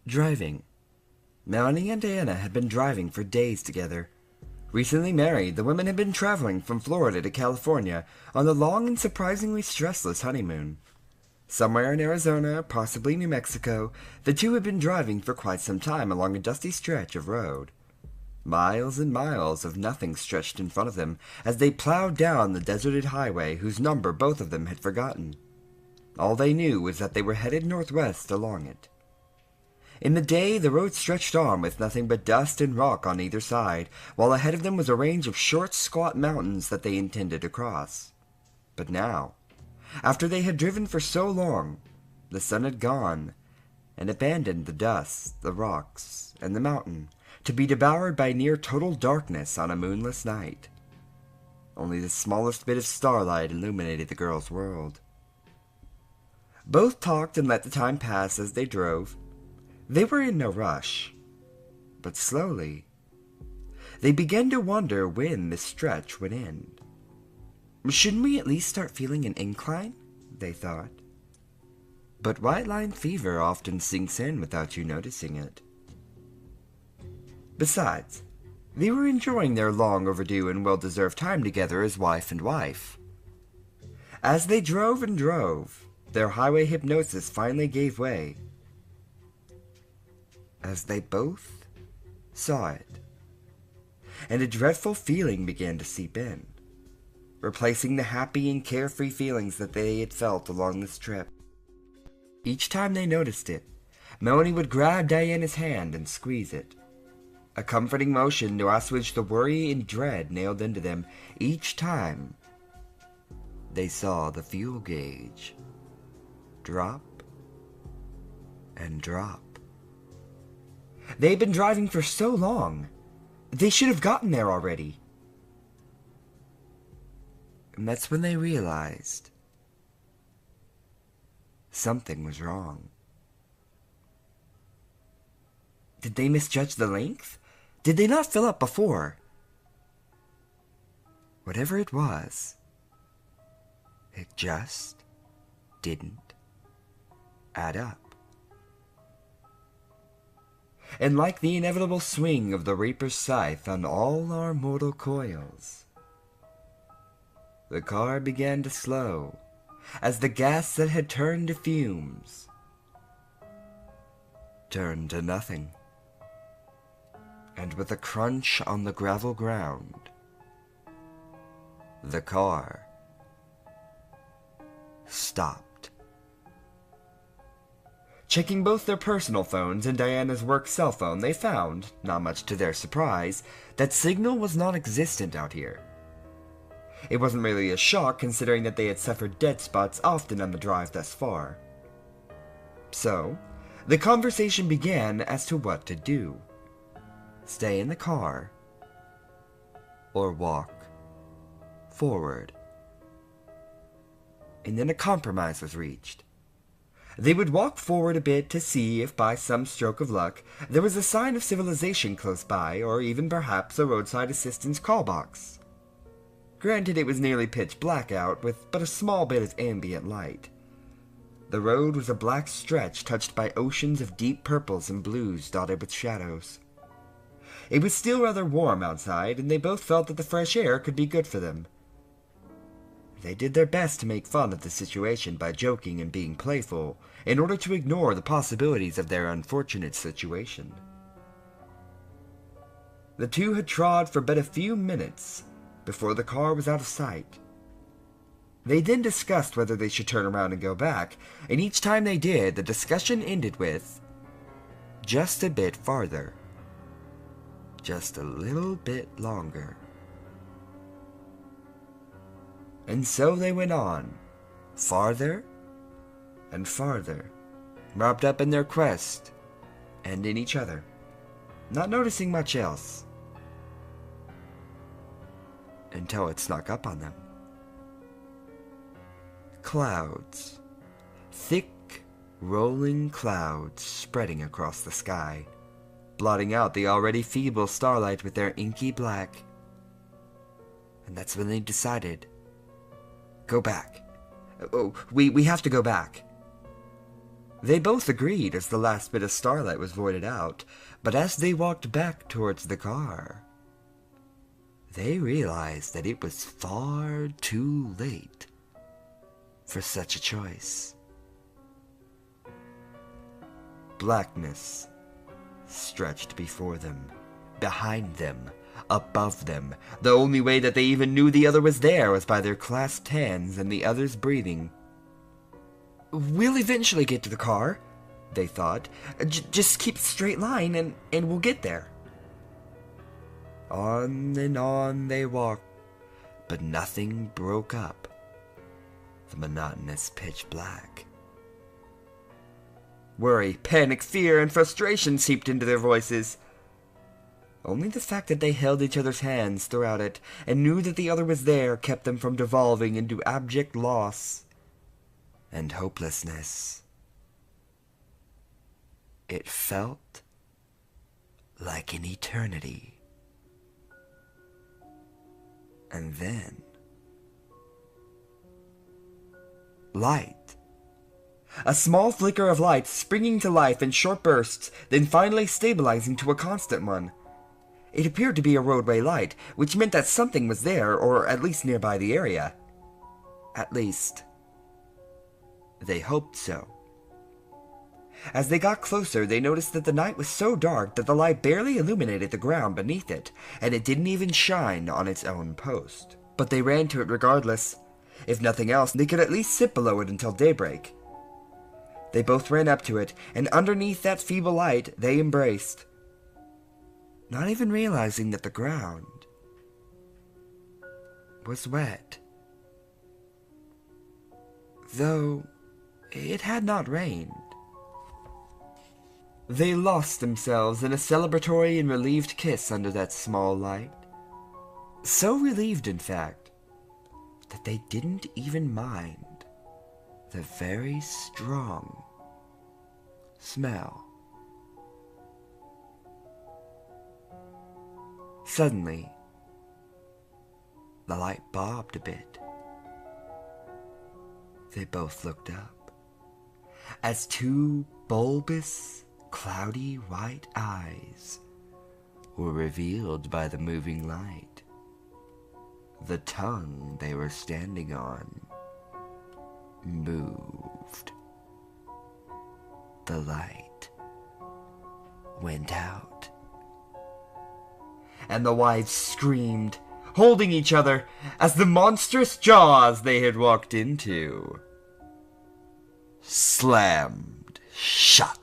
Driving. Melanie and Diana had been driving for days together. Recently married, the women had been traveling from Florida to California on a long and surprisingly stressless honeymoon. Somewhere in Arizona, possibly New Mexico, the two had been driving for quite some time along a dusty stretch of road. Miles and miles of nothing stretched in front of them as they plowed down the deserted highway whose number both of them had forgotten. All they knew was that they were headed northwest along it. In the day, the road stretched on with nothing but dust and rock on either side, while ahead of them was a range of short, squat mountains that they intended to cross. But now, after they had driven for so long, the sun had gone and abandoned the dust, the rocks, and the mountain to be devoured by near total darkness on a moonless night. Only the smallest bit of starlight illuminated the girl's world. Both talked and let the time pass as they drove. They were in no rush, but slowly, they began to wonder when this stretch would end. Shouldn't we at least start feeling an incline? They thought. But white line fever often sinks in without you noticing it. Besides, they were enjoying their long overdue and well-deserved time together as wife and wife. As they drove and drove, their highway hypnosis finally gave way, as they both saw it, and a dreadful feeling began to seep in, replacing the happy and carefree feelings that they had felt along this trip. Each time they noticed it, Melanie would grab Diana's hand and squeeze it, a comforting motion to assuage the worry and dread nailed into them each time they saw the fuel gauge drop and drop. They had been driving for so long. They should have gotten there already. And that's when they realized something was wrong. Did they misjudge the length? Did they not fill up before? Whatever it was, it just didn't add up. And like the inevitable swing of the Reaper's scythe on all our mortal coils, the car began to slow as the gas that had turned to fumes turned to nothing. And with a crunch on the gravel ground, the car stopped. Checking both their personal phones and Diana's work cell phone, they found, not much to their surprise, that signal was non-existent out here. It wasn't really a shock considering that they had suffered dead spots often on the drive thus far. So, the conversation began as to what to do. Stay in the car, or walk forward. And then a compromise was reached. They would walk forward a bit to see if by some stroke of luck there was a sign of civilization close by, or even perhaps a roadside assistance call box. Granted, it was nearly pitch black out, with but a small bit of ambient light. The road was a black stretch touched by oceans of deep purples and blues dotted with shadows. It was still rather warm outside, and they both felt that the fresh air could be good for them. They did their best to make fun of the situation by joking and being playful, in order to ignore the possibilities of their unfortunate situation. The two had trod for but a few minutes before the car was out of sight. They then discussed whether they should turn around and go back, and each time they did, the discussion ended with, "Just a bit farther. Just a little bit longer." And so they went on, farther and farther, wrapped up in their quest and in each other, not noticing much else, until it snuck up on them. Clouds, thick, rolling clouds spreading across the sky, blotting out the already feeble starlight with their inky black. And that's when they decided, go back. Oh, we have to go back. They both agreed as the last bit of starlight was voided out, but as they walked back towards the car, they realized that it was far too late for such a choice. Blackness stretched before them, behind them, above them. The only way that they even knew the other was there was by their clasped hands and the other's breathing. We'll eventually get to the car, they thought. Just keep a straight line and we'll get there. On and on they walked, but nothing broke up the monotonous pitch black. Worry, panic, fear, and frustration seeped into their voices. Only the fact that they held each other's hands throughout it and knew that the other was there kept them from devolving into abject loss and hopelessness. It felt like an eternity. And then, light. A small flicker of light springing to life in short bursts, then finally stabilizing to a constant one. It appeared to be a roadway light, which meant that something was there, or at least nearby the area. At least, they hoped so. As they got closer, they noticed that the night was so dark that the light barely illuminated the ground beneath it, and it didn't even shine on its own post. But they ran to it regardless. If nothing else, they could at least sit below it until daybreak. They both ran up to it, and underneath that feeble light, they embraced, not even realizing that the ground was wet. Though it had not rained. They lost themselves in a celebratory and relieved kiss under that small light. So relieved, in fact, that they didn't even mind the very strong smell. Suddenly, the light bobbed a bit. They both looked up, as two bulbous, cloudy white eyes were revealed by the moving light. The tongue they were standing on moved. The light went out, and the wives screamed, holding each other, as the monstrous jaws they had walked into slammed shut.